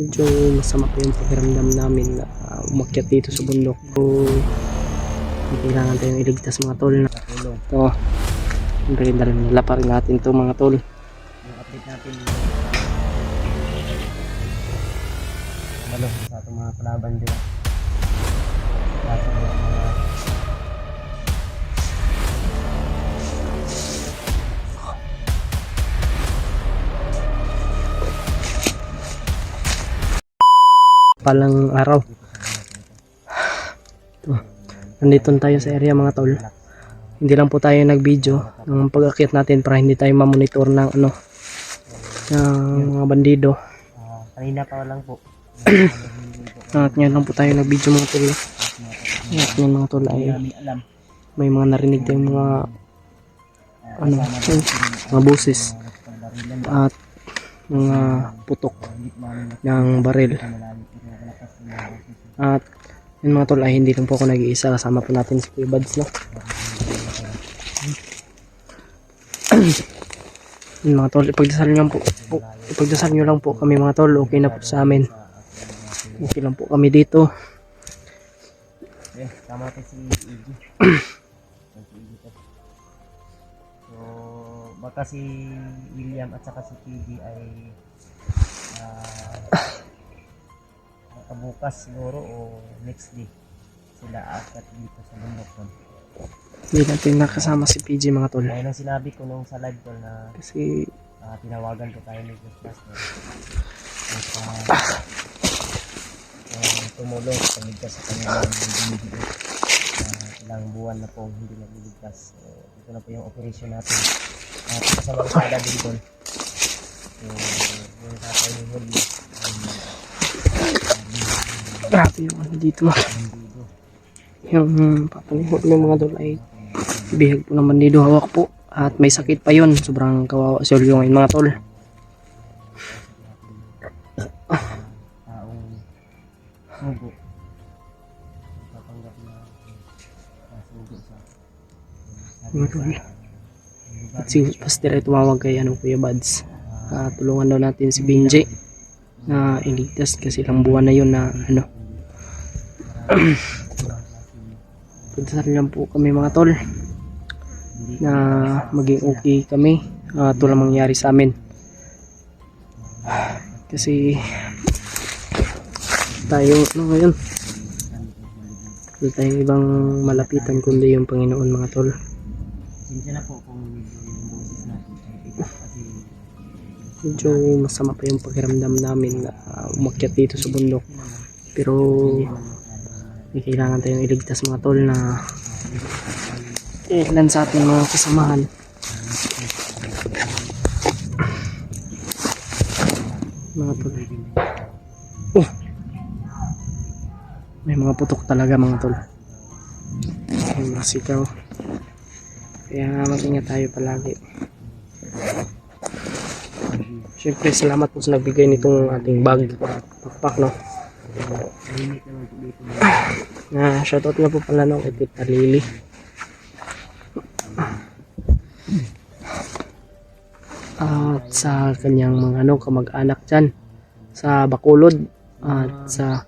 Medyo masama pa yung pakiramdam namin na umakyat dito sa bundok. So, kailangan tayong iligtas mga tol. Ito, nila pa rin natin ito mga tol. Yung update natin malo sa itong mga kalaban din. Kaso yung mga palang araw. Ito, nandito tayo sa area mga tol. Hindi lang po tayo nag-video ng pag-akyat natin para hindi tayo ma-monitor ng ng mga bandido. kanina pa lang po. At ngayon lang po tayo nag-video mga tol. At ngayon mga tol ay may mga narinig tayong mga mga boses at mga putok ng baril. At yun mga tol ay hindi lang po ako nag-iisa, kasama po natin si Kuya Bads, no? Yun mga tol, ipagdasal nyo lang po kami mga tol. Okay na po sa amin, okay lang po kami dito. Tama natin si Iggy. So baka si William at saka si TV ay bukas siguro o next day sila akat dito sa bundok doon. Hindi natin nakasama si PG mga tol. Ayun ang sinabi ko nung sa live call na Kasi tinawagan ko tayo ni Ghostbuster tumulong sa pagligtas sa kanilang binibigay. Ilang buwan na po hindi nagliligtas. Ito na po yung operation natin. At sa mga sada din doon. Yung tatay ni Huli grabe yung dito yung papanihot ng mga tol ay bihag po ng bandido, hawak po at may sakit pa yun. Sobrang kawawa si Olyo ngayon mga tol. taong sugo papanggap na sugo sa Mga tol, at si Pastor ay tumawag kay Kuya Bads. Tulungan daw natin si Benji na iligtas kasi ilang buwan na yun na pagdasal lang po kami mga tol na maging okay kami. Ito lang mangyari sa amin kasi tayo ngayon wala tayong ibang malapitan kundi yung Panginoon mga tol. Sinsya na po kung yung boses natin kasi Medyo masama pa yung pakiramdam namin na umakyat dito sa bundok, pero may kailangan tayong iligtas mga tol na ilan sa ating mga kasamahan. Mga tol, may mga putok talaga mga tol, may mga sikaw, kaya mag-ingat tayo palagi. Siyempre salamat po sa nagbigay nitong ating bag, backpack, no? Shoutout nga po pala no kay Tita Lily. At sa kanyang mga kamag-anak dyan sa Bacolod at sa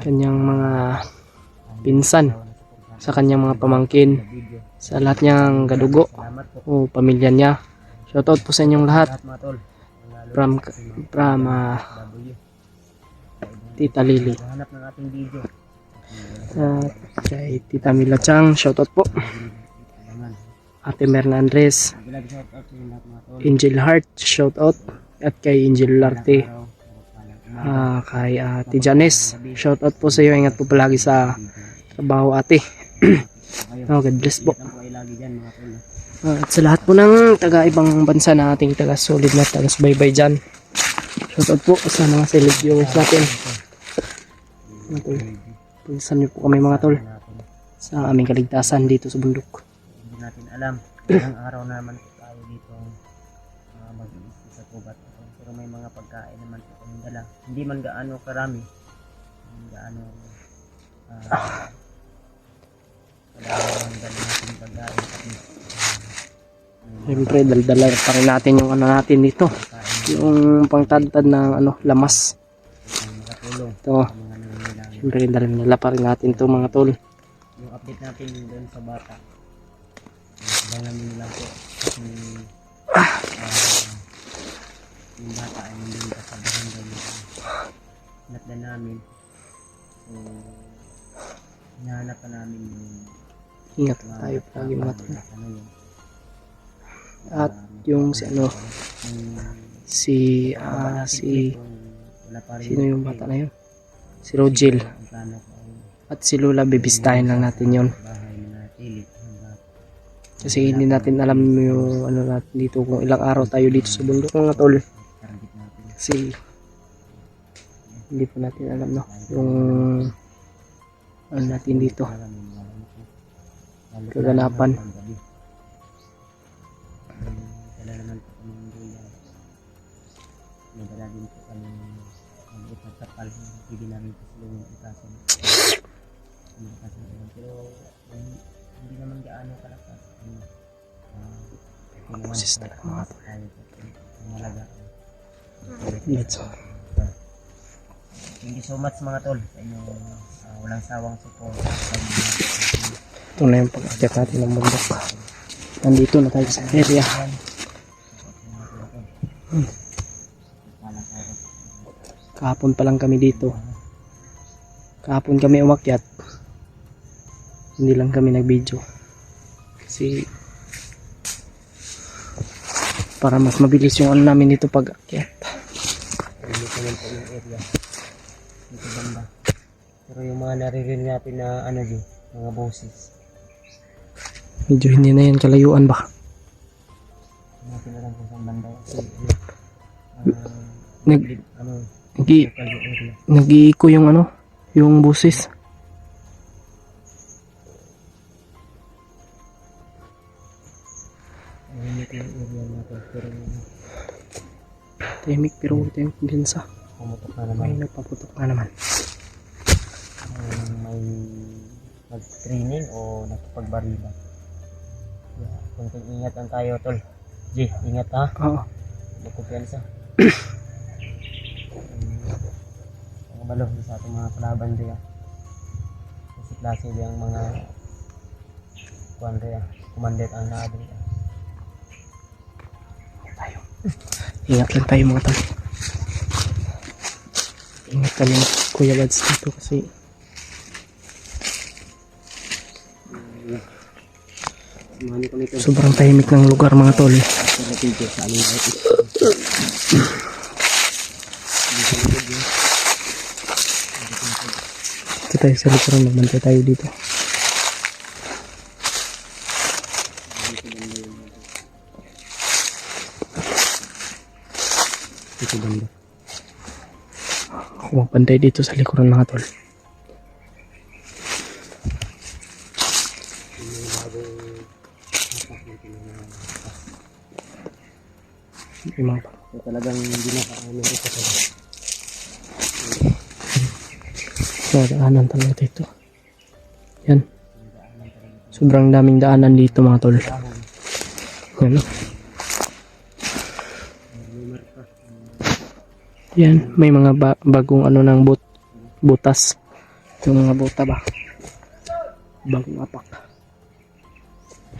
kanyang mga pinsan, sa kanyang mga pamangkin, sa lahat niyang gadugo o pamilya niya. Shoutout po sa inyong lahat from Tita Lily. hanap ng ating video. Kay Tita Mila Chang, shoutout po. Ate Merna Andres, Angel Heart, shoutout. At kay Angel Larte, kay Ate Janes, shoutout po sa iyo. Ingat po palagi sa trabaho ate. God bless po. At sa lahat po ng taga-ibang bansa na ating taga-solid na taga-subaybay dyan, shoutout po sa mga solid viewers natin. Pagdasan niyo po kami mga tol sa aming kaligtasan dito sa bundok. Hindi natin alam ilang araw naman po tayo dito mag-iisip sa kubat. Pero may mga pagkain naman po kami dala. Hindi man gaano karami, hindi gaano dala natin pagkain. Siyempre daldala pa rin natin yung natin dito. Pagkain yung pangtadtad ng ano, lamas. Ang makatulong Ito, sa mga nangangailangan. siyempre nila pa rin natin to mga tol. Yung update natin doon sa bata. Abangan nyo lang po. Kasi yung bata ay nandun pa sa barangay na natdan namin. So, hinahanap pa namin yung Ingat lang tayo palagi mga tol. ano yun. At yung si ano, si Wala pa rin sino yung bata na yun? Si Rogel. ang plano ko ay At si Lola, bibistahin lang natin yon. bahay na natili. Kasi hindi natin alam yung ano natin dito, kung ilang araw tayo dito sa bundok mga tol. Target natin. Kasi hindi pa natin alam no, yung ano natin dito, kaganapan. Dala naman po kami ng gulay. Nadala din po kami ng maliit na tapal. Hindi namin pasilungin ang kaso. Pero hindi naman gaano kalakas. Boses talaga mga tol. Malaga. Let's go. Thank you so much mga tol sa inyong walang sawang support. Ito na yung pag-akyat natin ng bundok. Nandito na tayo sa area. Kahapon pa lang kami dito. Kahapon kami umakyat. Hindi lang kami nag-video. Kasi para mas mabilis yung ano namin dito pag-akyat. Dito naman po yung area. Dito banda. Pero yung mga naririnig natin na ano dyan, mga boses. Medyo hindi na yan kalayuan ba? Natin na lang kung saan banda. Kasi Nag- ano, Nag- local yung area. Nag-iiko yung ano, yung busis. Nahimik yung area natin. Pero Tahimik pero huwag tayong kumpiyansa. pumutok na May naman. nagpaputok na naman. May nag-training o nakapagbarila. Yeah, kunting ingat lang tayo tol. G, ingat ha. Oo. Magkumpiyansa. Ang balo sa atong mga kalaban diya. Kasi klase diya ang mga kuan diya. Kumandet ang naado diya. Tayo. Ingat lang tayo mga tol. Ingat kami ng Kuya Lads dito kasi sobrang tahimik ng lugar mga tol. Ito tayo sa likuran, magbantay tayo dito. Dito banda. Ako magbantay dito sa likuran mga tol. May mga So, talagang hindi na kaano ito sa daanan talaga dito. Yan. Sobrang daming daanan dito mga tol. Yan o. Yan. May mga bagong ano ng butas. Yung mga buta ba? Bagong apak.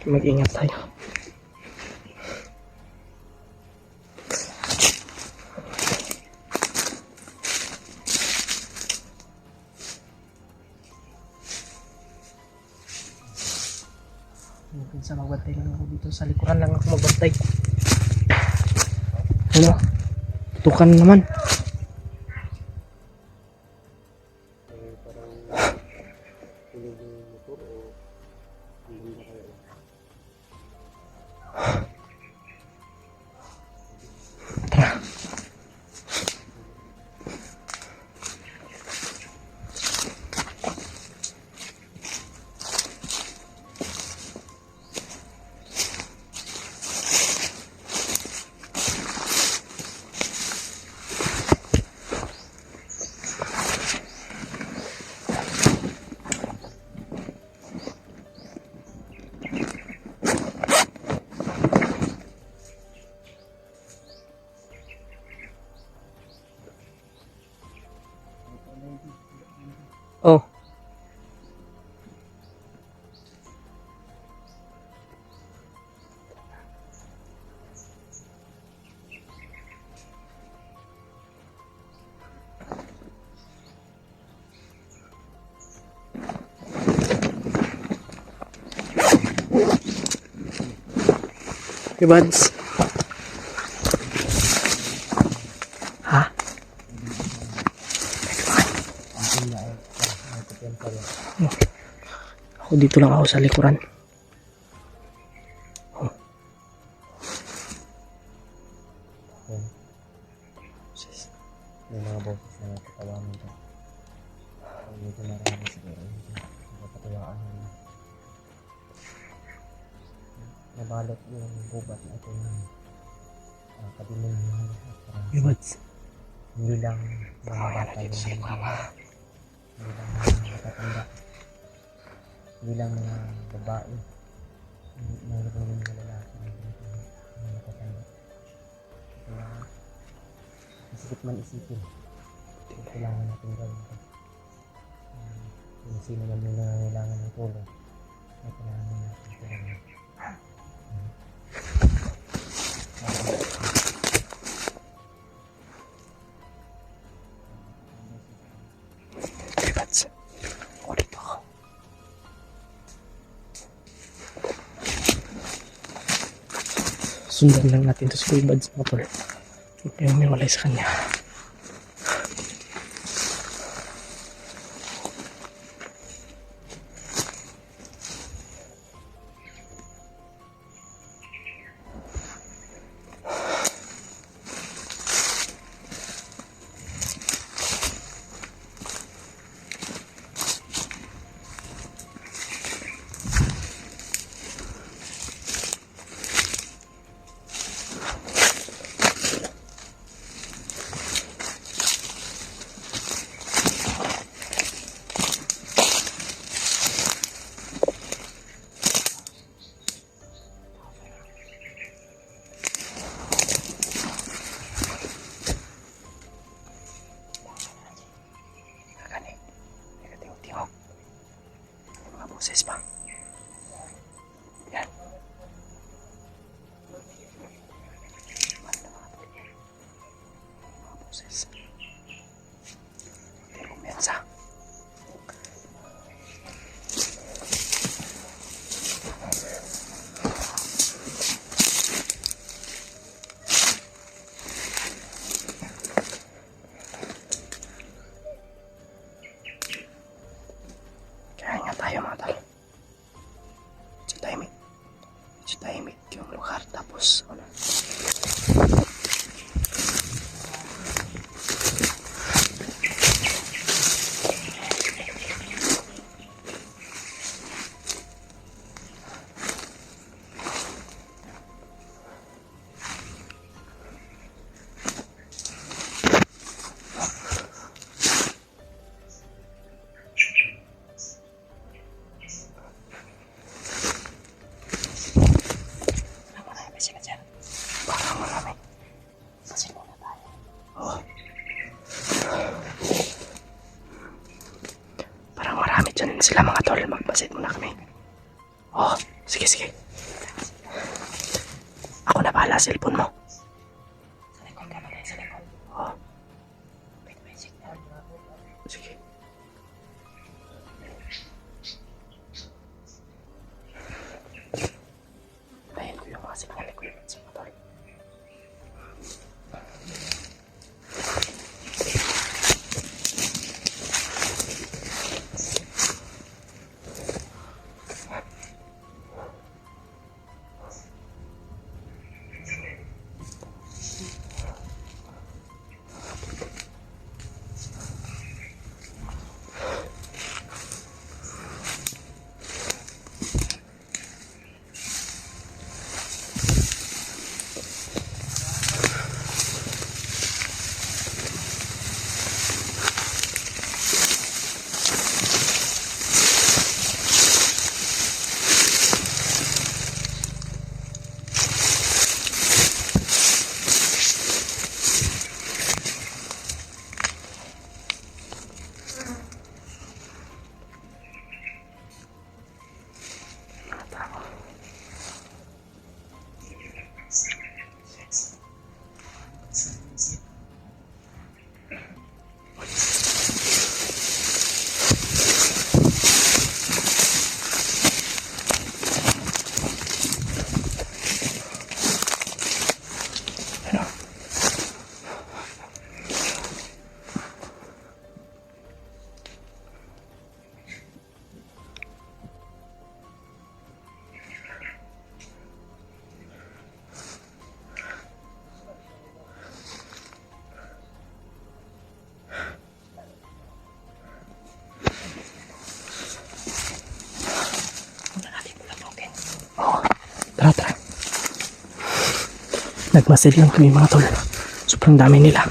Mag-ingat tayo. Minsan magbantay lang ako dito sa likuran lang ako magbantay. Ano? Tukan naman. Tara. Oh. Okay, buds. Ha? Ako dito lang ako sa likuran. Oh. May mga boses na natatawanan ka. Medyo marami siguro. Napatuwaan mo. Nabalot yung gubat na ito ng kadimuhan. Okay, buds. Hindi lang mga bata yung hindi lang mga matatanda. Hindi lang mga babae. Mayroon din mga lalaki. Mga matatanda. Kaya masigit man isipin. Kailangan natin gawin ito. Kung sino man yung nangangailangan ng tulong, ay kailangan natin tulungan. Okay, buds. Ako dito ako. Sundan lang natin to sa Kuya Buds, mga tol. Yung may walay sa kanya. Boses pa. Yan. Mga boses. Hindi kumensa. Kaya nga tayo mga tol. Medyo tahimik yung lugar. Tapos ano. Marami sila dyan. Parang marami. Pasin muna tayo. Oh. Parang marami dyan sila mga tol. Magpasit muna kami. Oh, sige, sige. Ako na bahala, cellphone mo. Sa likod ka ba tayo, sa likod? Oh. May signal. Sige. Tayin ko yung mga signal ko yun sa motor. Nagmasid lang kami mga tol. Sobrang dami nila.